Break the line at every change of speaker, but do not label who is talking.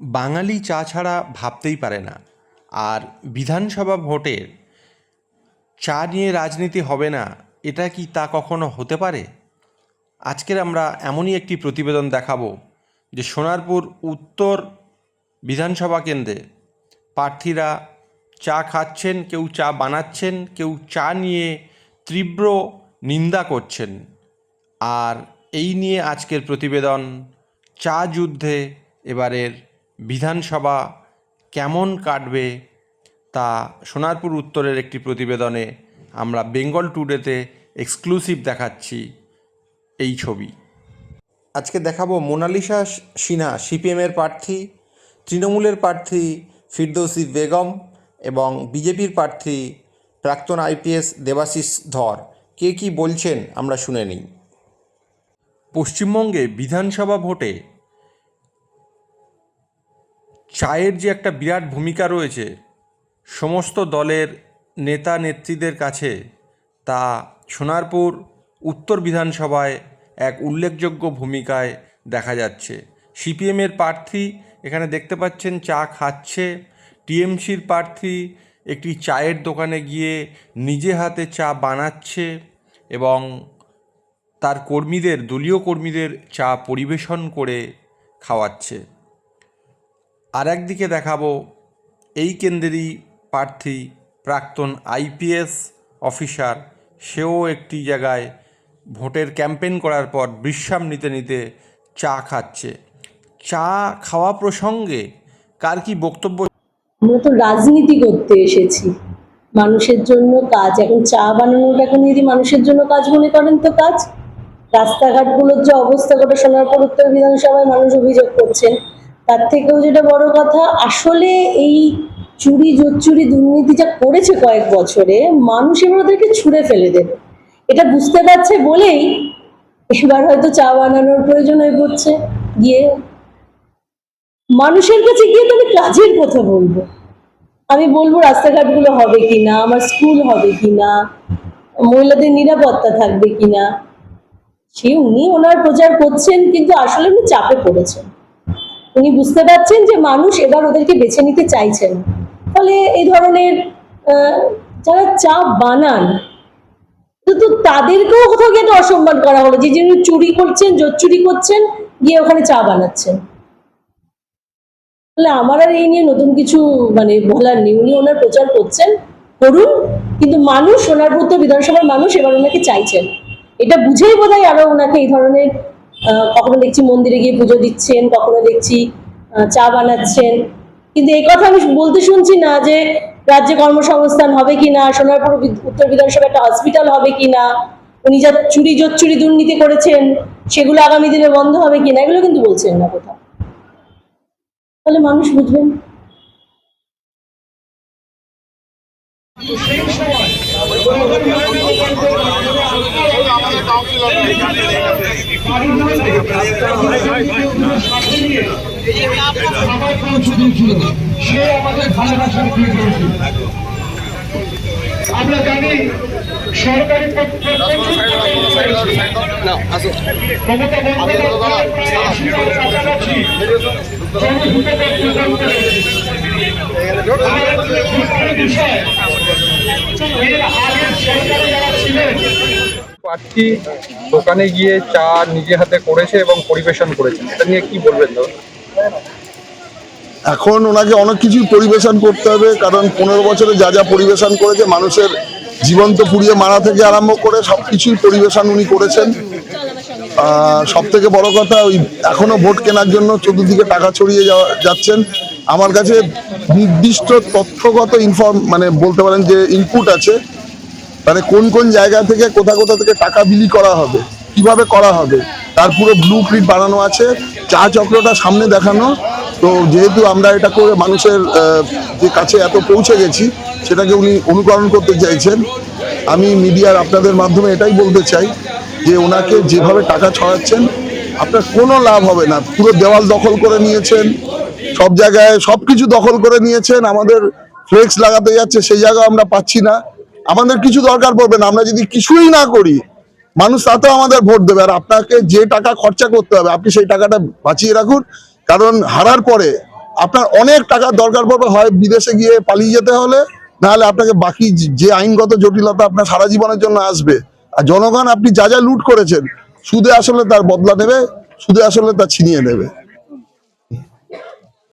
বাঙালি চা ছাড়া ভাবতেই পারে না। আর বিধানসভা ভোটের চা নিয়ে রাজনীতি হবে না, এটা কি তা কখনো হতে পারে? আজকের আমরা এমনই একটি প্রতিবেদন দেখাবো যে সোনারপুর উত্তর বিধানসভা কেন্দ্রে প্রার্থীরা চা খাচ্ছেন, কেউ চা বানাচ্ছেন, কেউ চা নিয়ে তীব্র নিন্দা করছেন। আর এই নিয়ে আজকের প্রতিবেদন। চা যুদ্ধে এবারের বিধানসভা কেমন কাটবে তা সোনারপুর উত্তরের একটি প্রতিবেদনে আমরা বেঙ্গল টুডেতে এক্সক্লুসিভ দেখাচ্ছি এই ছবি। আজকে দেখাবো মোনালিসা সিনহা সিপিএমের প্রার্থী, তৃণমূলের প্রার্থী ফিরদৌসী বেগম এবং বিজেপির প্রার্থী প্রাক্তন আইপিএস দেবাশিস ধর। কে কী বলছেন আমরা শুনে নিই। পশ্চিমবঙ্গে বিধানসভা ভোটে চায়ের যে একটা বিরাট ভূমিকা রয়েছে সমস্ত দলের নেতা নেত্রীদের কাছে, তা সোনারপুর উত্তর বিধানসভায় এক উল্লেখযোগ্য ভূমিকায় দেখা যাচ্ছে। সিপিএমের প্রার্থী এখানে দেখতে পাচ্ছেন চা খাচ্ছে, টিএমসির প্রার্থী একটি চায়ের দোকানে গিয়ে নিজে হাতে চা বানাচ্ছে এবং তার কর্মীদের, দলীয় কর্মীদের চা পরিবেশন করে খাওয়াচ্ছে। আর একদিকে দেখাবো এই কেন্দ্রেরই প্রার্থী প্রাক্তন আইপিএস অফিসার, সেও একটি জায়গায় ভোটের ক্যাম্পেইন করার পর বিশ্রাম নিতে নিতে চা খাচ্ছে। চা খাওয়া প্রসঙ্গে কার কি বক্তব্য?
আমরা তো রাজনীতি করতে এসেছি, মানুষের জন্য কাজ। এখন চা বানানোটাকে যদি মানুষের জন্য কাজ মনে করেন তো কাজ। রাস্তাঘাটগুলোর যে অবস্থা, গোটা সোনারপুর উত্তর বিধানসভায় মানুষ অভিযোগ করছেন। তার থেকেও যেটা বড় কথা, আসলে এই চুরি জোচ্চুরি দুর্নীতি যা করেছে কয়েক বছরে, মানুষ এবার ওদেরকে ছুঁড়ে ফেলে দেবে এটা বুঝতে পারছে বলেই এবার হয়তো চা বানানোর প্রয়োজন হয়ে পড়ছে। গিয়ে মানুষের কাছে গিয়ে তো আমি কাজের কথা বলবো, আমি বলবো রাস্তাঘাটগুলো হবে কিনা, আমার স্কুল হবে কিনা, মহিলাদের নিরাপত্তা থাকবে কিনা। উনি ওনার প্রচার করছেন, কিন্তু আসলে উনি চাপে পড়েছেন। উনি বুঝতে পারছেন যে মানুষ এবার ওদেরকে বেছে নিতে চাইছেন। ফলে এই ধরনের যারা চা বানান, তো তাদেরকেও কোথাও গিয়ে অসম্মান করা হলো, যে যিনি চুরি করছেন, জোচ্চুরি করছেন, গিয়ে ওখানে চা বানাচ্ছেন। আমার আর এই নিয়ে নতুন কিছু বলার নেই। উনি ওনার প্রচার করছেন, করুন, কিন্তু মানুষ, সোনারপুর উত্তর বিধানসভার মানুষ এবার ওনাকে চাইছেন। এটা বুঝেই বোধহয় আরো ওনাকে এই ধরনের, কখনো দেখছি মন্দিরে গিয়ে পুজো দিচ্ছেন, কখনো দেখছি চা বানাচ্ছেন। কিন্তু এই কথা আমি বলতে শুনছি না যে রাজ্যে কর্মসংস্থান হবে কিনা, সোনারপুর উত্তর বিধানসভা একটা হসপিটাল হবে কিনা, উনি যা চুরি জোচ্চুরি দুর্নীতি করেছেন সেগুলো আগামী দিনে বন্ধ হবে কিনা, এগুলো কিন্তু বলছেন না কোথাও। তাহলে মানুষ বুঝবেন।
আমরা জানি সরকারি
প্রার্থী দোকানে গিয়ে চা নিজে হাতে করেছে এবং পরিবেশন করেছে, এটা নিয়ে কি বলবেন দাদা?
এখন ওনাকে অনেক কিছুই পরিবেশন করতে হবে, কারণ 15 বছরে যা যা পরিবেশন করেছে, মানুষের জীবন্ত পুড়িয়ে মারা থেকে আরম্ভ করে সবকিছুই পরিবেশন উনি করেছেন। সব থেকে বড় কথা, ওই এখনো ভোট কেনার জন্য চতুর্দিকে টাকা ছড়িয়ে যাচ্ছেন। আমার কাছে নির্দিষ্ট তথ্যগত বলতে পারেন যে ইনপুট আছে, কোন কোন জায়গা থেকে কোথা কোথা থেকে টাকা বিলি করা হবে, কিভাবে করা হবে, তার পুরো ব্লু প্রিন্ট বানানো আছে, চা চক্রটা সামনে দেখানো। তো যেহেতু আমরা এটা করে মানুষের যে কাছে এত পৌঁছে গেছি, সেটাকে উনি অনুকরণ করতে চাইছেন। আমি মিডিয়ার আপনাদের মাধ্যমে এটাই বলতে চাই যে ওনাকে যেভাবে টাকা ছড়াচ্ছেন, আপনার কোনো লাভ হবে না। পুরো দেওয়াল দখল করে নিয়েছেন, সব জায়গায় সবকিছু দখল করে নিয়েছেন। আমাদের ফ্লেক্স লাগাতে যাচ্ছে, সেই জায়গা আমরা পাচ্ছি না। আমাদের কিছু দরকার পড়বে না, আমরা যদি কিছুই না করি, মানুষ তাতেও আমাদের ভোট দেবে। আর আপনাকে যে টাকা খরচা করতে হবে, আপনি সেই টাকাটা বাঁচিয়ে রাখুন, কারণ হারার পরে আপনার অনেক টাকার দরকার পড়বে, হয় বিদেশে গিয়ে পালিয়ে যেতে হলে, নাহলে আপনাকে বাকি যে আইনগত জটিলতা আপনার সারা জীবনের জন্য আসবে। আর জনগণ আপনি যা যা লুট করেছেন, সুদে আসলে তার বদলা নেবে, সুদে আসলে তা ছিনিয়ে নেবে।